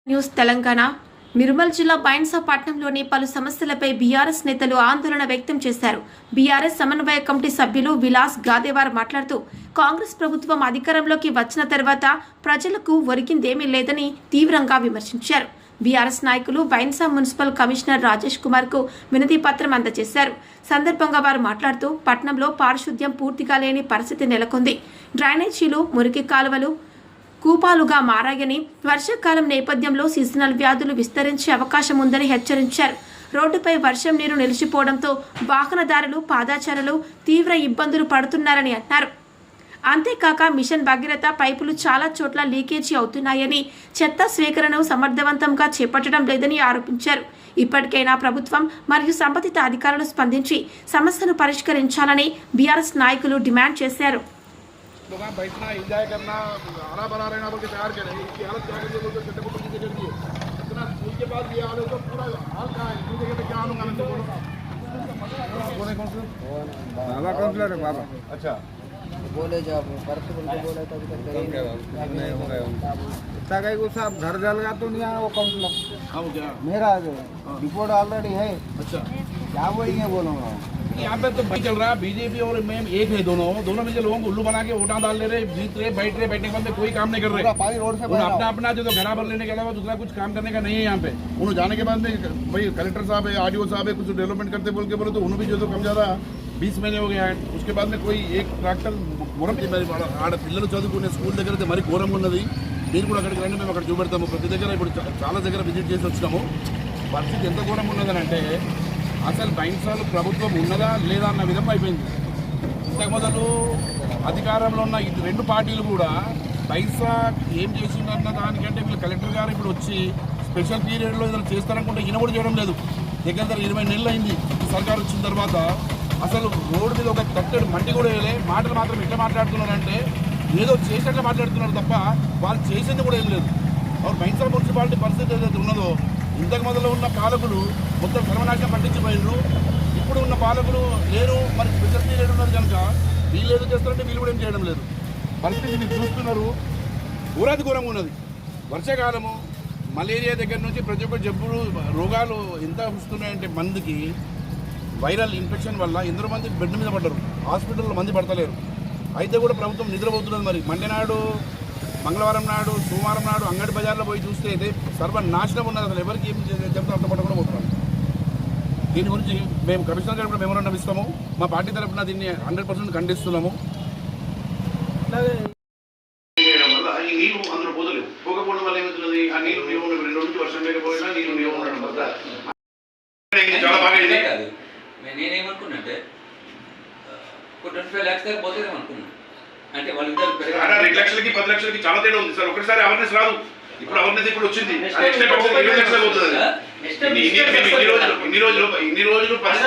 News Telangana Nirmal జిల్లా బైన్సా పట్టణంలోని పలు సమస్యలపై బీఆర్ఎస్ నేతలు ఆందోళన వ్యక్తం చేశారు. బీఆర్ఎస్ సమన్వయ కమిటీ సభ్యులు విలాస్ గాదేవార్ మాట్లాడుతూ కాంగ్రెస్ ప్రభుత్వం అధికారంలోకి వచ్చిన తర్వాత ప్రజలకు ఒరిగిందేమీ లేదని తీవ్రంగా విమర్శించారు. బీఆర్ఎస్ నాయకులు బైన్సా మున్సిపల్ కమిషనర్ రాజేష్ కుమార్ కు వినతి పత్రం అందజేశారు. సందర్భంగా వారు మాట్లాడుతూ పట్టణంలో పారిశుద్ధ్యం పూర్తిగా లేని పరిస్థితి నెలకొంది. డ్రైనేజీలు, మురికి కాలువలు కూపాలుగా మారాయని, వర్షాకాలం నేపథ్యంలో సీజనల్ వ్యాధులు విస్తరించే అవకాశం ఉందని హెచ్చరించారు. రోడ్డుపై వర్షం నీరు నిలిచిపోవడంతో వాహనదారులు, పాదచారులు తీవ్ర ఇబ్బందులు పడుతున్నారని అన్నారు. అంతేకాక మిషన్ భగీరథ పైపులు చాలా చోట్ల లీకేజీ అవుతున్నాయని, చెత్త స్వీకరణను సమర్థవంతంగా చేపట్టడం లేదని ఆరోపించారు. ఇప్పటికైనా ప్రభుత్వం మరియు సంబంధిత అధికారులు స్పందించి సమస్యను పరిష్కరించాలని బీఆర్ఎస్ నాయకులు డిమాండ్ చేశారు. लोग बैठना एंजॉय करना हरा भरा रहना बोल के तैयार करें इसकी हालत क्या कर दिए छोटे को पीछे कर दिए इतना स्कूल के बाद ये हाल तो पूरा हाल का है इस जगह पे क्या हालूंगा मैं तो बोलो कौन है बाबा काउंसलर है बाबा अच्छा बोले जब परसों बोल के बोला था अभी तक नहीं हो गए इतना कहीं को साहब घर जल गया तो नहीं आया वो काउंसलर हाँ क्या मेरा रिपोर्ट ऑलरेडी है। अच्छा क्या बोलेंगे बोलूँगा यहाँ पे तो भाई चल रहा है बीजेपी और मैम एक है दोनों मिलकर लोगों को उल्लू बना के वोटा डाल ले रहे, जीत रहे, बैठने के बाद में कोई काम नहीं कर रहे। पानी रोड से अपना जो घरा भर लेने के अलावा दूसरा कुछ काम करने का नहीं है यहाँ पे। उन्होंने जाने के बाद में भाई कलेक्टर साहब है, आरडीओ साहब है, कुछ डेवलपमेंट करते बोल के बोले तो उन्होंने भी जो तो कम ज़्यादा 20 महीने हो गया है। उसके बाद में कोई एक ट्रैक्टर ఘోరం ఆడ పిల్లలు చదువుకునే స్కూల్ దగ్గర అయితే మరి ఘోరంగా ఉన్నది. మీరు కూడా అక్కడికి రండి, మేము అక్కడ చూపెడతాము. ప్రతి దగ్గర ఇప్పుడు చాలా దగ్గర విజిట్ చేసి వచ్చినాము. పరిస్థితి ఎంత ఘోరంగా ఉన్నదని అంటే అసలు బైన్సాలు ప్రభుత్వం ఉన్నదా లేదా అన్న విధంగా అయిపోయింది. ఇంతకు మొదలు అధికారంలో ఉన్న ఈ రెండు పార్టీలు కూడా బైన్సా ఏం చేసిందన్న దానికంటే వీళ్ళు కలెక్టర్ గారు ఇప్పుడు వచ్చి స్పెషల్ పీరియడ్లో ఏదైనా చేస్తారనుకుంటే ఈయన కూడా చేయడం లేదు. దగ్గర 20 నెలలు అయింది ఈ సర్కారు వచ్చిన తర్వాత. అసలు రోడ్డు మీద ఒక తట్టడు మంటి కూడా వేయలే. మాటలు మాత్రం ఎట్లా మాట్లాడుతున్నారంటే ఏదో చేసినట్లు మాట్లాడుతున్నారు తప్ప వాళ్ళు చేసింది కూడా ఏం లేదు. ಅವ್ರು బైన్సా మున్సిపాలిటీ పరిస్థితి ఏదైతే ఉన్నదో ఇంతకు మొదలు ఉన్న పాలకులు మొత్తం సర్వనాశనం పట్టించిపోయినారు. ఇప్పుడు ఉన్న పాలకులు లేరు. మరి స్పెషల్ పీరియడ్ ఉన్నది కనుక వీళ్ళు ఏదో చేస్తారంటే వీళ్ళు కూడా ఏం చేయడం లేదు. పరిస్థితి మీరు చూస్తున్నారు, ఘోరాది ఘోరంగా ఉన్నది. వర్షాకాలము మలేరియా దగ్గర నుంచి ప్రతి ఒక్క జబ్బులు రోగాలు ఎంత వస్తున్నాయంటే మందికి వైరల్ ఇన్ఫెక్షన్ వల్ల ఎందరో మంది బెడ్ మీద పడ్డారు. హాస్పిటల్లో మంది పడతలేరు. అయితే కూడా ప్రభుత్వం నిద్రపోతున్నది. మరి మండే నాడు, మంగళవారం నాడు, సోమవారం నాడు అంగడి బజార్లో పోయి చూస్తే అయితే సర్వనాశనం ఉన్నది. అసలు ఎవరికి ఏం చెప్తే అంత పట్ట కూడా పోతున్నాం. దీని గురించి మేము కమిషనర్ గారు కూడా మెమోరాండం ఇస్తాము. మా పార్టీ తరఫున దీన్ని 100% ఖండిస్తున్నాము. ఈ నీళ్ళు అందులో పోదలేవు. పోకపోవడం వల్ల ఏమవుతున్నది, ఆ నీళ్ళు నీవు 2 రోజులు వర్షం లేకపోయినా నీళ్ళు నీవు ఉండడం వల్ల చాలా బాగా అయింది. నేనేమనుకున్నాంటే 25 lakhs దాకా పోతుందేమో అనుకున్నాను. అంటే వాళ్ళిద్దరు 2 లక్షలకి 10 లక్షలకి చాలా తేడా ఉంది సార్. ఒకసారి అవేర్నెస్ రాదు. ఇప్పుడు అవేర్నెస్ ఇప్పుడు వచ్చింది. 20 లక్షలు పోతుంది. ఇన్ని రోజులు 10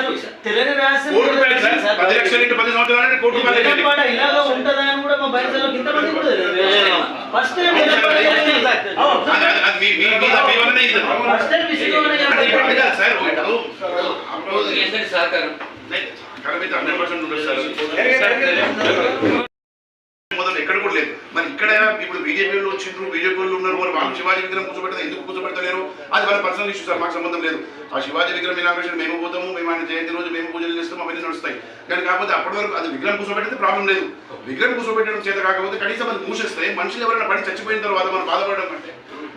లక్షలు ఇంటూ 10 సంవత్సరాలు కోటి రూపాయలు సహకారం 100% ఉండదు సార్. మొదలు ఎక్కడ కూడా లేదు. మరి ఇక్కడ ఇప్పుడు బీజేపీ వాళ్ళు వచ్చిండ్రు, బీజేపీ వాళ్ళు ఉన్నారు. మరి వాళ్ళు శివాజీ విగ్రహం కూర్చోబెడతారు. ఎందుకు కూర్చోబెడతలేరు? అది వాళ్ళ పర్సనల్ ఇష్యూ సార్, మాకు సంబంధం లేదు. ఆ శివాజీ విగ్రహం ఇనాగ్రేషన్ మేము పోతాము, మేము ఆయన జయంతి రోజు మేము పూజలు చేస్తాము, అవన్నీ నడుస్తాయి. కానీ కాకపోతే అప్పటి వరకు అది విగ్రహం కూర్చోబెడితే ప్రాబ్లం లేదు. విగ్రహం కూర్చోబెట్టడం చేత కాకపోతే కనీసం అది మూసేస్తే మనుషులు ఎవరైనా పడి చచ్చిపోయిన తర్వాత మనం బాధపడడం అంటే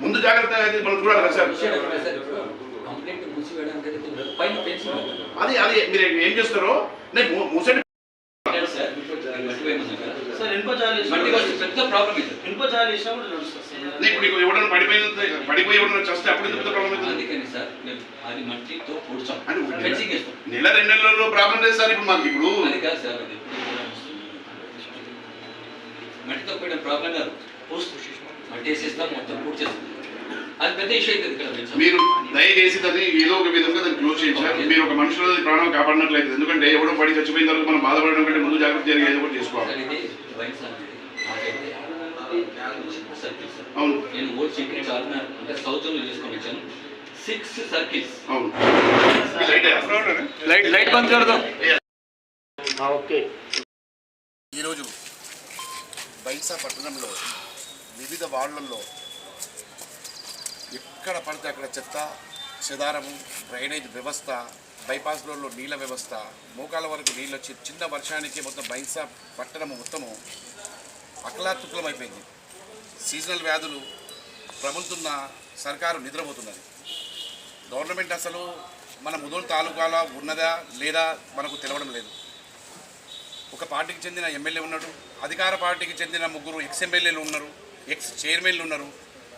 ముందు జాగ్రత్త అయితే మనం చూడాలి కదా సార్. అది అది మీరు ఏం చేస్తారో నేను మూసండి. ఇప్పుడు ఎవరైనా పడిపోయి ఎవరైనా చేస్తే అప్పుడు ఎంత ప్రాబ్లం అవుతుంది? నెల 2 నెలల్లో ప్రాబ్లం లేదు సార్. ఇప్పుడు మాకు ఇప్పుడు మట్టితో పోయడం ప్రాబ్లం కాదు. మట్టి వేసేస్తాం, మొత్తం పూర్తి చేస్తాం. అది పెద్ద ఇష్యూ అవుతుంది ఇక్కడ. మీరు దయచేసి అది ఏదో ఒక విధంగా దాన్ని క్లోజ్ చేయించారు. మీరు ఒక మనుషుల ప్రాణం కాపాడినట్లయితే, ఎందుకంటే ఎవడో పడి చచ్చిపోయిన తర్వాత మనం బాధపడడం కంటే ముందు జాగ్రత్త జరిగి ఏదో ఒకటి చేసుకోవాలి. అవును, నేను ఓల్డ్ సెక్రటరీ ఆర్గనైజర్ అంటే సౌత్ జోన్ చేసుకొని వచ్చాను. 6 సర్కిల్స్. అవును, లైట్ బంద్ కర్ దో. ఓకే. ఈరోజు బైన్సా పట్టణంలో వివిధ వార్డులలో ఎక్కడ పడితే అక్కడ చెత్త చెదారము, డ్రైనేజ్ వ్యవస్థ, బైపాస్ రోడ్లో నీళ్ళ వ్యవస్థ, మోకాల వరకు నీళ్ళు వచ్చి చిన్న వర్షానికి మొత్తం బైన్సా పట్టణము మొత్తము అకలాతుకలం అయిపోయింది. సీజనల్ వ్యాధులు ప్రబలుతున్న సర్కారు నిద్రపోతున్నది. గవర్నమెంట్ అసలు మన ముదోల్ తాలూకాలో ఉన్నదా లేదా మనకు తెలవడం లేదు. ఒక పార్టీకి చెందిన ఎమ్మెల్యే ఉన్నాడు, అధికార పార్టీకి చెందిన 3 ఎక్స్ ఎమ్మెల్యేలు ఉన్నారు, ఎక్స్ చైర్మన్లు ఉన్నారు.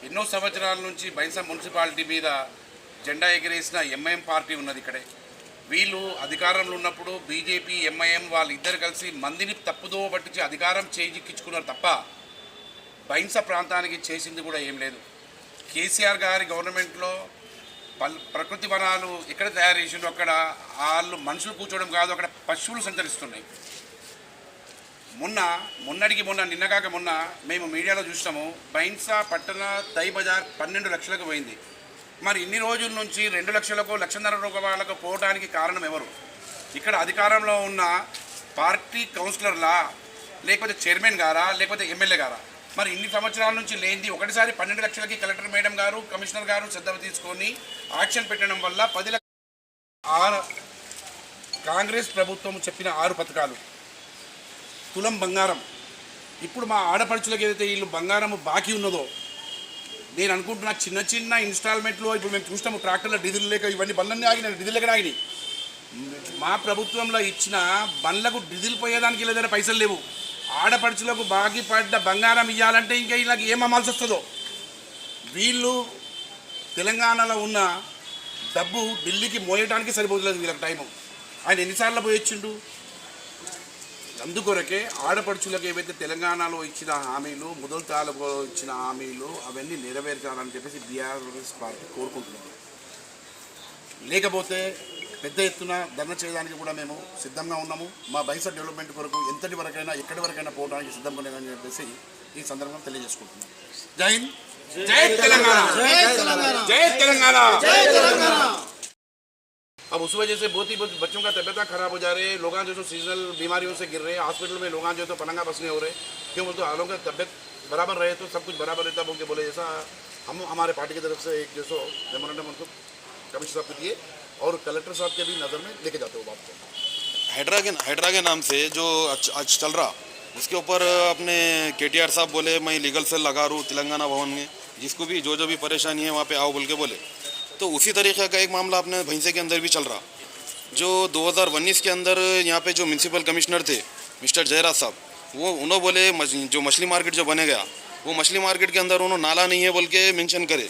ఎన్నో సంవత్సరాల నుంచి బైన్సా మున్సిపాలిటీ మీద జెండా ఎగిరేసిన ఎంఐఎం పార్టీ ఉన్నది ఇక్కడే. వీళ్ళు అధికారంలో ఉన్నప్పుడు బీజేపీ ఎంఐఎం వాళ్ళిద్దరు కలిసి మందిని తప్పుదోవ పట్టించి అధికారం చేజిక్కించుకున్నారు తప్ప బైన్సా ప్రాంతానికి చేసింది కూడా ఏం లేదు. కేసీఆర్ గారి గవర్నమెంట్లో ప్రకృతి వనాలు ఎక్కడ తయారు చేసిండ్రు, అక్కడ వాళ్ళు మనుషులు కూర్చోవడం కాదు, అక్కడ పశువులు సంచరిస్తున్నాయి. నిన్నగాక మొన్న మేము మీడియాలో చూసాము, బైన్సా పట్టణ దై బజార్ 12 లక్షలకు పోయింది. మరి ఇన్ని రోజుల నుంచి 2 లక్షలకు 1.5 రూపాయలకు పోవడానికి కారణం ఎవరు? ఇక్కడ అధికారంలో ఉన్న పార్టీ కౌన్సిలర్లా, లేకపోతే చైర్మన్ గారా, లేకపోతే ఎమ్మెల్యే గారా? మరి ఇన్ని సంవత్సరాల నుంచి లేనిది ఒకటిసారి 12 లక్షలకి కలెక్టర్ మేడం గారు, కమిషనర్ గారు శ్రద్ధ తీసుకొని యాక్షన్ పెట్టడం వల్ల 10 లక్షల కాంగ్రెస్ ప్రభుత్వం చెప్పిన 6 పథకాలు, తులం బంగారం. ఇప్పుడు మా ఆడపడుచులకు ఏదైతే వీళ్ళు బంగారం బాకీ ఉన్నదో, నేను అనుకుంటున్నా చిన్న ఇన్స్టాల్మెంట్లో ఇప్పుడు మేము చూస్తాము, ట్రాక్టర్లో డీజిల్ లేక ఇవన్నీ బండ్లన్నీ ఆగినాయి, డీజిల్ లేక ఆగినాయి. మా ప్రభుత్వంలో ఇచ్చిన బండ్లకు డీజిల్ పోయేదానికి లేదని పైసలు లేవు. ఆడపడుచులకు బాకీ పడ్డ బంగారం ఇవ్వాలంటే ఇంకా వీళ్ళకి ఏం అమ్మాల్సి వస్తుందో. వీళ్ళు తెలంగాణలో ఉన్న డబ్బు ఢిల్లీకి మోయడానికి సరిపోతుంది వీళ్ళకి టైము. ఆయన ఎన్నిసార్లు పోయొచ్చిండు? అందుకొరకే ఆడపడుచులకు ఏవైతే తెలంగాణలో ఇచ్చిన హామీలు, ముదల్ తాలూకాలో ఇచ్చిన హామీలు అవన్నీ నెరవేర్చాలని చెప్పేసి బీఆర్ఎస్ పార్టీ కోరుకుంటున్నారు. లేకపోతే పెద్ద ఎత్తున ధర్నా చేయడానికి కూడా మేము సిద్ధంగా ఉన్నాము. మా బైన్సా డెవలప్మెంట్ కొరకు ఎంతటి వరకైనా ఎక్కడి వరకైనా పోవడానికి సిద్ధంగా ఉన్నామని చెప్పేసి ఈ సందర్భంగా తెలియజేసుకుంటున్నాం. జై హింద్, జై తెలంగాణ, జై తెలంగాణ, జై తెలంగాణ. अब उस वजह से बहुत बच्चों का तबियत खराब हो जा रहे हैं, लोग जो सीजनल बीमारियों से गिर रहे हैं, हॉस्पिटल में लोग जो तो पलंगा बसने हो रहे हैं. क्यों बोलते लोगों का तबियत बराबर रहे तो सब कुछ बराबर रहता बोल के बोले. जैसा हम हमारे पार्टी की तरफ से एक जैसो मेमोरेंडम उनको कमिश्नर साहब को दिए और कलेक्टर साहब के भी नज़र में लेके जाते हो बात को. हाइड्रा के नाम से जो आज चल रहा, उसके ऊपर अपने KTR साहब बोले मैं लीगल सेल लगा रहा हूँ तेलंगाना भवन में, जिसको भी जो भी परेशानी है वहाँ पे आओ बोल के बोले. तो उसी तरीक़े का एक मामला अपने भैंसे के अंदर भी चल रहा, जो 2019 के अंदर यहाँ पे जो म्यूनसिपल कमिश्नर थे मिस्टर जयराज साहब, वो उन्होंने बोले जो मछली मार्केट जो बने गया, वो मछली मार्केट के अंदर उन्होंने नाला नहीं है बोल के मेंशन करे.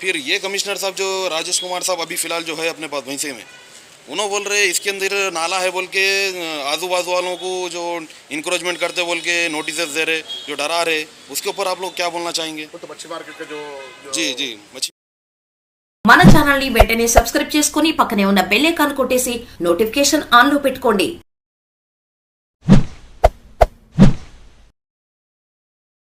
फिर ये कमिश्नर साहब जो राजेश कुमार साहब अभी फ़िलहाल जो है अपने पास भैंसे में, उन्होंने बोल रहे इसके अंदर नाला है बोल के आजू बाजू वालों को जो इंकरेजमेंट करते बोल के नोटिस दे रहे, जो डरा रहे, उसके ऊपर आप लोग क्या बोलना चाहेंगे? तो मछली मार्केट का जो जी మన ఛానల్ ని వెంటనే సబ్స్క్రైబ్ చేసుకుని పక్కనే ఉన్న బెల్ ఐకాన్ కొట్టేసి నోటిఫికేషన్ ఆన్ లో పెట్టుకోండి.